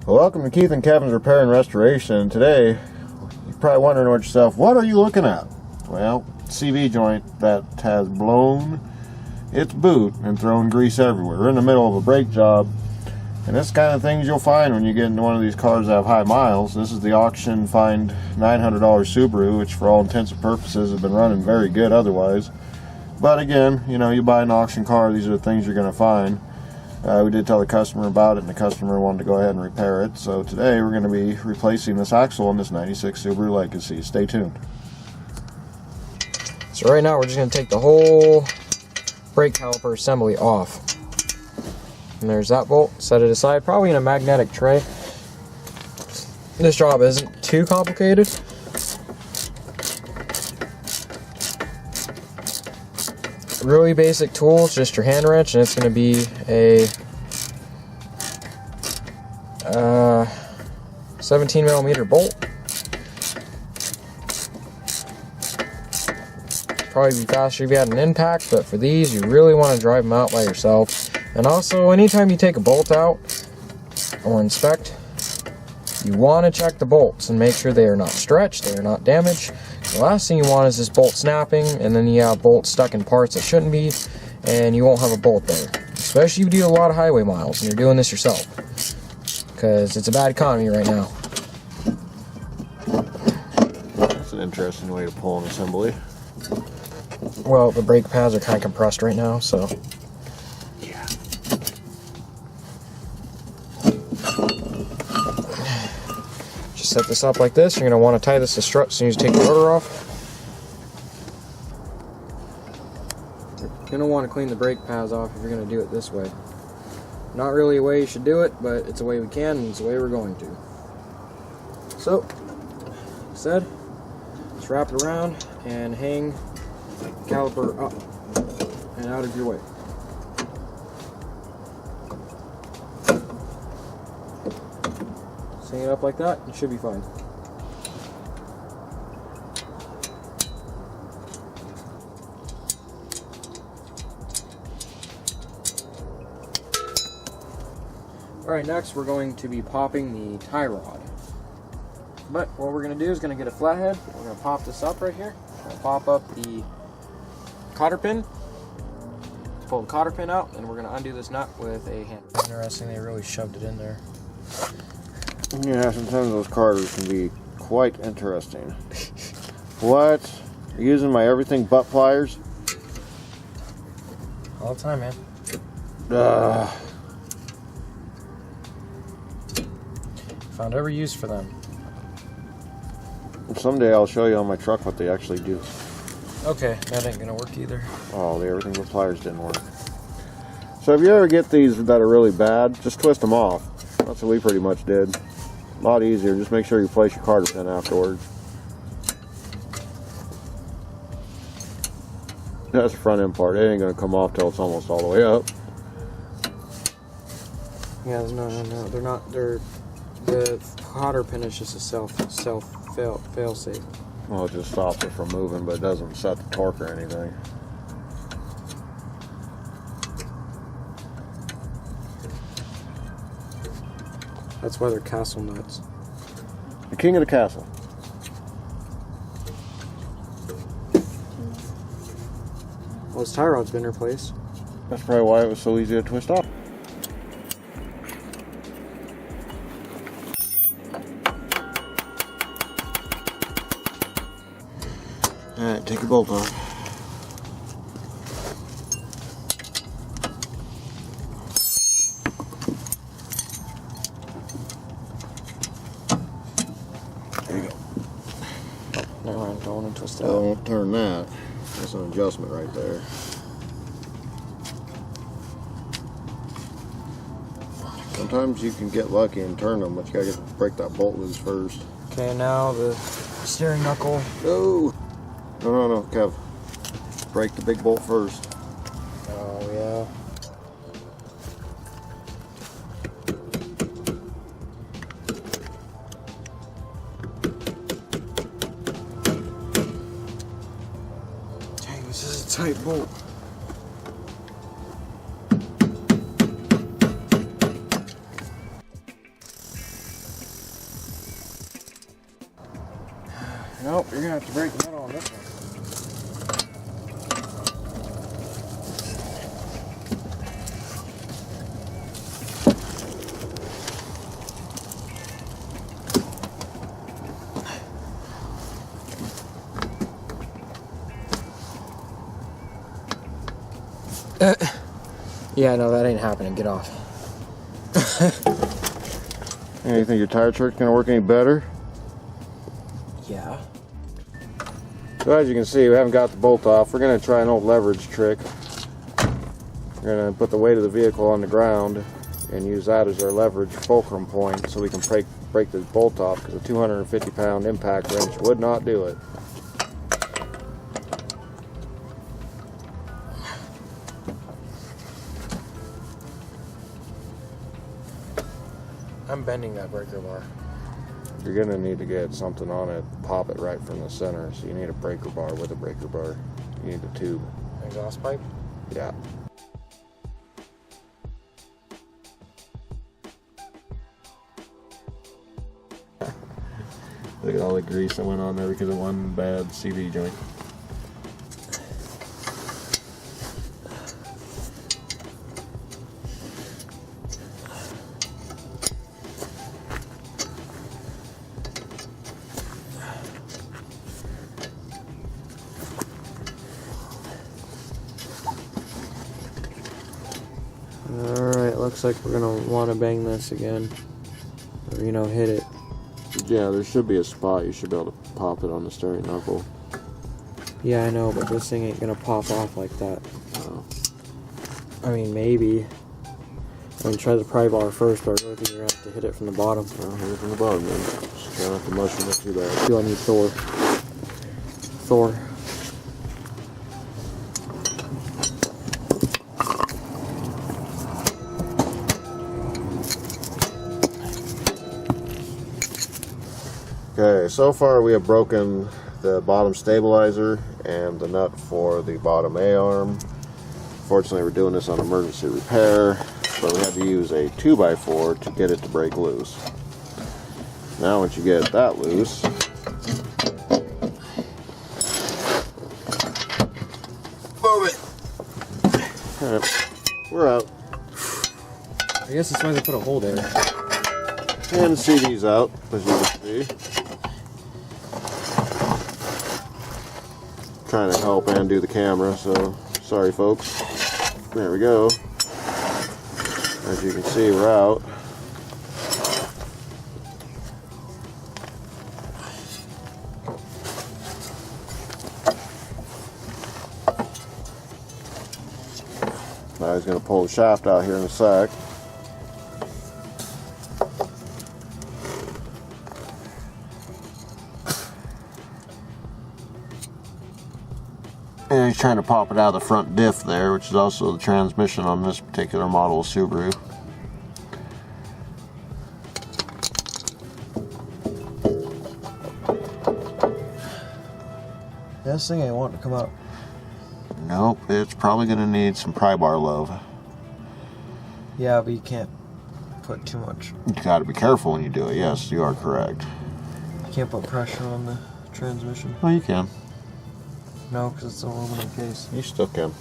Well, welcome to Keith and Kevin's Repair and Restoration. Today, you're probably wondering with yourself, what are you looking at? Well, CV joint that has blown its boot and thrown grease everywhere. We're in the middle of a brake job, and this kind of things you'll find when you get into one of these cars that have high miles. This is the auction find $900 Subaru, which for all intents and purposes has been running very good otherwise. But again, you know, you buy an auction car, these are the things you're going to find. We did tell the customer about it, and the customer wanted to go ahead and repair it. So today we're going to be replacing this axle on this 96 Subaru Legacy. Stay tuned. So right now we're just going to take the whole brake caliper assembly off. And there's that bolt. Set it aside, probably in a magnetic tray. This job isn't too complicated. Really basic tools, just your hand wrench, and it's going to be a 17mm bolt. Probably be faster if you had an impact, but for these you really want to drive them out by yourself. And also, anytime you take a bolt out or inspect, you want to check the bolts and make sure they are not stretched, they are not damaged. The last thing you want is this bolt snapping, and then you have bolts stuck in parts that shouldn't be, and you won't have a bolt there. Especially if you do a lot of highway miles and you're doing this yourself, because it's a bad economy right now. That's an interesting way to pull an assembly. Well, the brake pads are kind of compressed right now, so. Yeah. Just set this up like this. You're going to want to tie this to strut as soon as you take the rotor off. You're going to want to clean the brake pads off if you're going to do it this way. Not really a way you should do it, but it's a way we can, and it's a way we're going to. So, like I said, just wrap it around and hang the caliper up and out of your way. Hang it up like that, it should be fine. Alright, next we're going to be popping the tie rod. But what we're going to do is going to get a flathead. We're going to pop this up right here. We're going to pop up the cotter pin. Pull the cotter pin out, and we're going to undo this nut with a hand. Interesting, they really shoved it in there. Yeah, sometimes those carders can be quite interesting. What? You're using my everything but pliers? All the time, man. Found every use for them. Someday I'll show you on my truck what they actually do. Okay, that ain't gonna work either. Oh, the everything but pliers didn't work. So if you ever get these that are really bad, just twist them off. That's what we pretty much did. A lot easier. Just make sure you place your cotter pin afterwards. That's the front end part. It ain't gonna come off till it's almost all the way up. Yeah, no, they're not. The cotter pin is just a fail safe. Well, it just stops it from moving, but it doesn't set the torque or anything. That's why they're castle nuts. The king of the castle. Well, his tie rod's been replaced. That's probably why it was so easy to twist off. Alright, take your bolt off. There you go. Never mind, don't want to twist it. I won't turn that. That's an adjustment right there. Sometimes you can get lucky and turn them, but you gotta break that bolt loose first. Okay, now the steering knuckle. Oh! No, Kev. Break the big bolt first. Oh, yeah. Dang, this is a tight bolt. Nope, you're gonna have to break the metal on this one. Yeah, no, that ain't happening. Get off. Hey, you think your tire trick's gonna work any better? Yeah. So as you can see, we haven't got the bolt off. We're gonna try an old leverage trick. We're gonna put the weight of the vehicle on the ground and use that as our leverage fulcrum point so we can break the bolt off, because a 250-pound impact wrench would not do it. I'm bending that breaker bar. You're gonna need to get something on it, pop it right from the center. So you need a breaker bar with a breaker bar. You need the tube. Exhaust pipe? Yeah. Look at all the grease that went on there because of one bad CV joint. Alright, looks like we're gonna want to bang this again. Or, you know, hit it. Yeah, there should be a spot you should be able to pop it on the steering knuckle. Yeah, I know, but this thing ain't gonna pop off like that. Oh. I mean, maybe. I mean, try the pry bar first, but I really think you're gonna have to hit it from the bottom. Well, hit it from the bottom then. Just try not to mushroom it too bad. Do I need Thor? Thor. Okay, so far we have broken the bottom stabilizer and the nut for the bottom A-arm. Fortunately, we're doing this on emergency repair, but we had to use a 2x4 to get it to break loose. Now once you get that loose, move it. Alright, we're out. I guess that's why they put a hole there. And the CD's out, as you can see. Trying to help and do the camera, so sorry folks. There we go. As you can see, we're out. Now he's going to pull the shaft out here in a sec. And he's trying to pop it out of the front diff there, which is also the transmission on this particular model of Subaru. This thing ain't wanting to come up. Nope, it's probably going to need some pry bar love. Yeah, but you can't put too much. You got to be careful when you do it. Yes, you are correct. You can't put pressure on the transmission. Well, you can. No, because it's an aluminum case. You still can.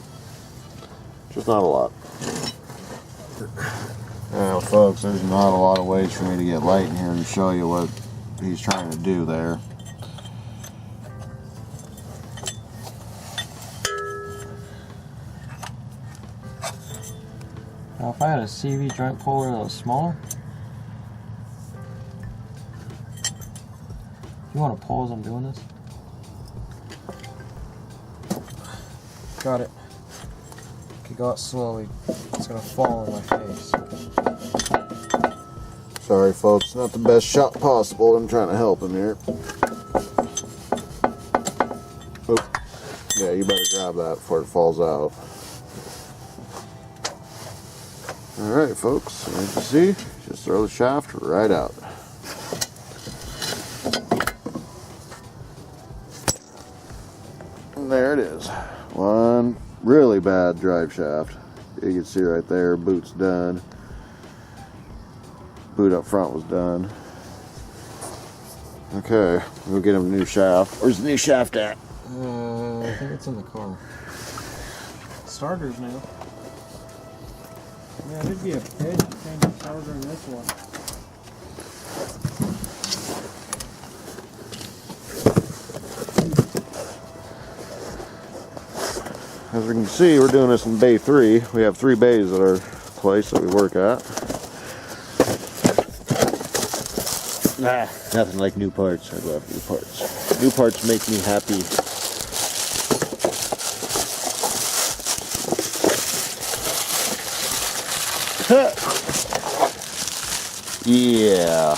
Just not a lot. Now, folks, there's not a lot of ways for me to get light in here and show you what he's trying to do there. Now, if I had a CV joint puller that was smaller, you want to pull as I'm doing this? Got it. Okay, go out slowly. It's gonna fall in my face. Sorry, folks, not the best shot possible. I'm trying to help him here. Oh, yeah, you better grab that before it falls out. Alright, folks, as you can see, just throw the shaft right out. And there it is. One really bad drive shaft. You can see right there, boot's done. Boot up front was done. Okay, we'll get him a new shaft. Where's the new shaft at? I think it's in the car. Starters now. Yeah, there'd be a big change starter in this one. As we can see, we're doing this in bay 3. We have 3 bays at our place that we work at. Nothing like new parts. I love new parts. New parts make me happy. Yeah.